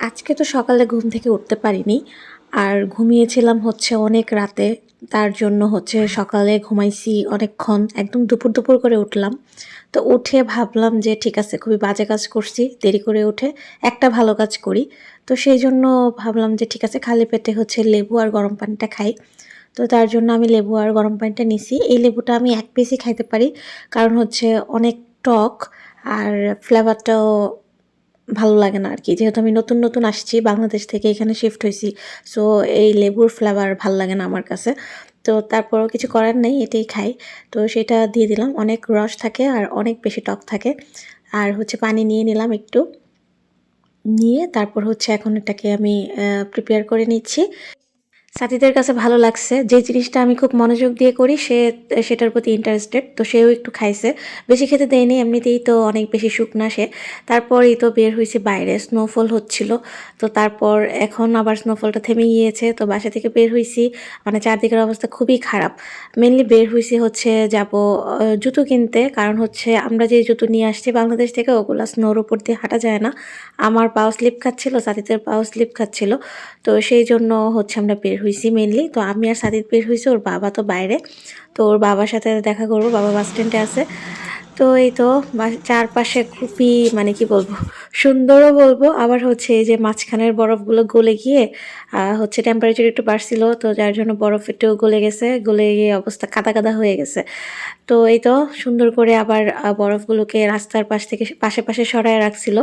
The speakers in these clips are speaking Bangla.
আজকে তো সকালে ঘুম থেকে উঠতে পারিনি। আর ঘুমিয়েছিলাম হচ্ছে অনেক রাতে। তার জন্য হচ্ছে সকালে ঘুমাইছি অনেকক্ষণ। একদম দুপুর করে উঠলাম। তো উঠে ভাবলাম যে ঠিক আছে, খুবই বাজে কাজ করছি। দেরি করে উঠে একটা ভালো কাজ করি। তো সেই জন্য ভাবলাম যে ঠিক আছে, খালি পেটে হচ্ছে লেবু আর গরম পানিটা খাই। তো তার জন্য আমি লেবু আর গরম পানিটা নিছি। এই লেবুটা আমি ১ পিসই খাইতে পারি। কারণ হচ্ছে অনেক টক আর ফ্লেভারটাও ভালো লাগে না আরকি। যেহেতু আমি নতুন আসছি বাংলাদেশ থেকে এখানে শিফট হইছি। সো এই লেবুর ফ্লেভার ভাল লাগে না আমার কাছে। তো তারপরও কিছু করার নেই, এটাই খাই। তো সেটা দিয়ে দিলাম। অনেক রস থাকে আর অনেক বেশি টক থাকে। আর হচ্ছে পানি নিয়ে নিলাম একটু। নিয়ে তারপর হচ্ছে এখন এটাকে আমি প্রিপেয়ার করে নিচ্ছি। সাথীদের কাছে ভালো লাগছে। যে জিনিসটা আমি খুব মনোযোগ দিয়ে করি সেটার প্রতি ইন্টারেস্টেড। তো সেও একটু খাইছে। বেশি খেতে দেয়নি, এমনিতেই তো অনেক বেশি শুকনা সে। তারপরেই তো বের হইছি বাইরে, স্নোফল হচ্ছিল। তো তারপর এখন আবার স্নোফলটা থেমে গিয়েছে। তো বাসা থেকে বের হইছি, মানে চারদিকের অবস্থা খুবই খারাপ। মেইনলি বের হইছি হচ্ছে যাবো জুতো কিনতে। কারণ হচ্ছে আমরা যে জুতো নিয়ে আসছি বাংলাদেশ থেকে ওগুলা স্নোর উপর দিয়ে হাঁটা যায় না। আমার পাও স্লিপ খাচ্ছিল, সাথীদের পাও স্লিপ খাচ্ছিল। তো সেই জন্য হচ্ছে আমরা বের হইছি মেইনলি। তো আমি আর সাদিদ বের হইছি, ওর বাবা তো বাইরে। তো ওর বাবার সাথে দেখা করবো, বাবা বাস স্ট্যান্ডে আছে। তো এই তো চারপাশে খুবই মানে কি বলবো, সুন্দরও বলবো, আবার হচ্ছে এই যে মাঝখানের বরফগুলো গলে গিয়ে হচ্ছে টেম্পারেচার একটু বাড়ছিল, তো যার জন্য বরফ একটু গলে গেছে, গলে গিয়ে অবস্থা কাদা হয়ে গেছে। তো এই তো সুন্দর করে আবার বরফগুলোকে রাস্তার পাশ থেকে পাশে সরায় রাখছিল।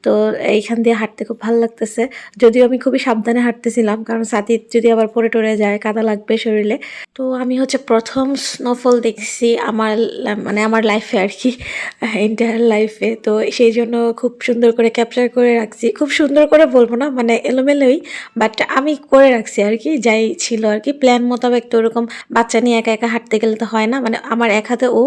তো এইখান দিয়ে হাঁটতে খুব ভালো লাগতেছে। যদিও আমি খুবই সাবধানে হাঁটতেছিলাম, কারণ সাথী যদি আবার পড়ে টরে যায় কাদা লাগবে শরীরে। তো আমি হচ্ছে প্রথম স্নোফল দেখছি মানে আমার লাইফে আর কি, এন্টায়ার লাইফে। তো সেই জন্য খুব সুন্দর করে ক্যাপচার করে রাখছি। খুব সুন্দর করে বলবো না, মানে এলোমেলোই, বাট আমি করে রাখছি আর কি, যাই ছিল আর কি প্ল্যান মোতাবেক। তো ওরকম বাচ্চা নিয়ে একা হাঁটতে গেলে তো হয় না, মানে আমার এক হাতে ও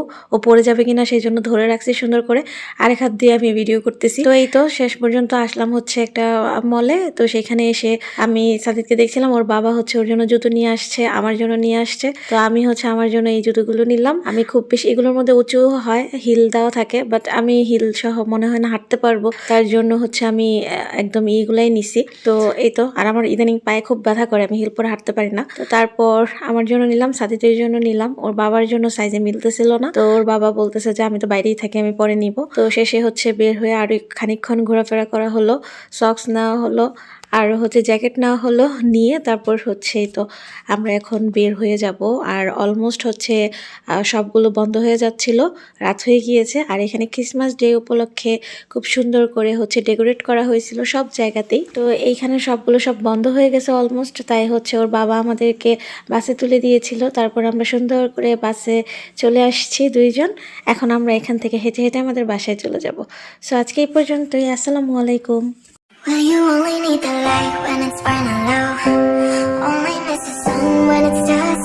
পড়ে যাবে কিনা সেই জন্য ধরে রাখছি সুন্দর করে, আরেক হাত দিয়ে আমি ভিডিও করতেছি। তো এই তো শেষ পর্যন্ত আসলাম হচ্ছে একটা মলে। তো সেখানে এসে আমি সাদিদকে দেখছিলাম, ওর বাবা হচ্ছে ওর জন্য জুতো নিয়ে আসছে, আমার জন্য নিয়ে আসছে। তো আমি হচ্ছে আমার জন্য এই জুতোগুলো নিলাম। আমি খুব বেশি, এগুলোর মধ্যে উঁচু হয়, হিল দেওয়া থাকে, বাট আমি হিল সহ মনে হয় না হাঁটতে পারবো। তার জন্য হচ্ছে আমি একদম এইগুলাই নিছি। তো এই তো, আর আমার ইদানিং পায়ে খুব ব্যথা করে, আমি হিল পরে হাঁটতে পারি না। তো তারপর আমার জন্য নিলাম, সাদিদের জন্য নিলাম। ওর বাবার জন্য সাইজে মিলতেছিল না। তো ওর বাবা বলতেছে যে আমি তো বাইরেই থাকি, আমি পরে নিব। তো শেষে হচ্ছে বের হয়ে আরো খানিকক্ষণ ঘোরাফেরা করা হলো, সক্স নেওয়া হলো, আর হচ্ছে জ্যাকেট নেওয়া হলো। নিয়ে তারপর হচ্ছে তো আমরা এখন বের হয়ে যাব। আর অলমোস্ট হচ্ছে সবগুলো বন্ধ হয়ে যাচ্ছিল, রাত হয়ে গিয়েছে। আর এখানে ক্রিসমাস ডে উপলক্ষে খুব সুন্দর করে হচ্ছে ডেকোরেট করা হয়েছিল সব জায়গাতেই। তো এইখানে সবগুলো সব বন্ধ হয়ে গেছে অলমোস্ট, তাই হচ্ছে ওর বাবা আমাদেরকে বাসে তুলে দিয়েছিল। তারপর আমরা সুন্দর করে বাসে চলে আসছি দুইজন। এখন আমরা এখান থেকে হেঁটে হেঁটে আমাদের বাসায় চলে যাব। সো আজকে এই পর্যন্তই। আসসালামু আলাইকুম। Well, you only need the light when it's burning low. Only miss the sun when it's dark.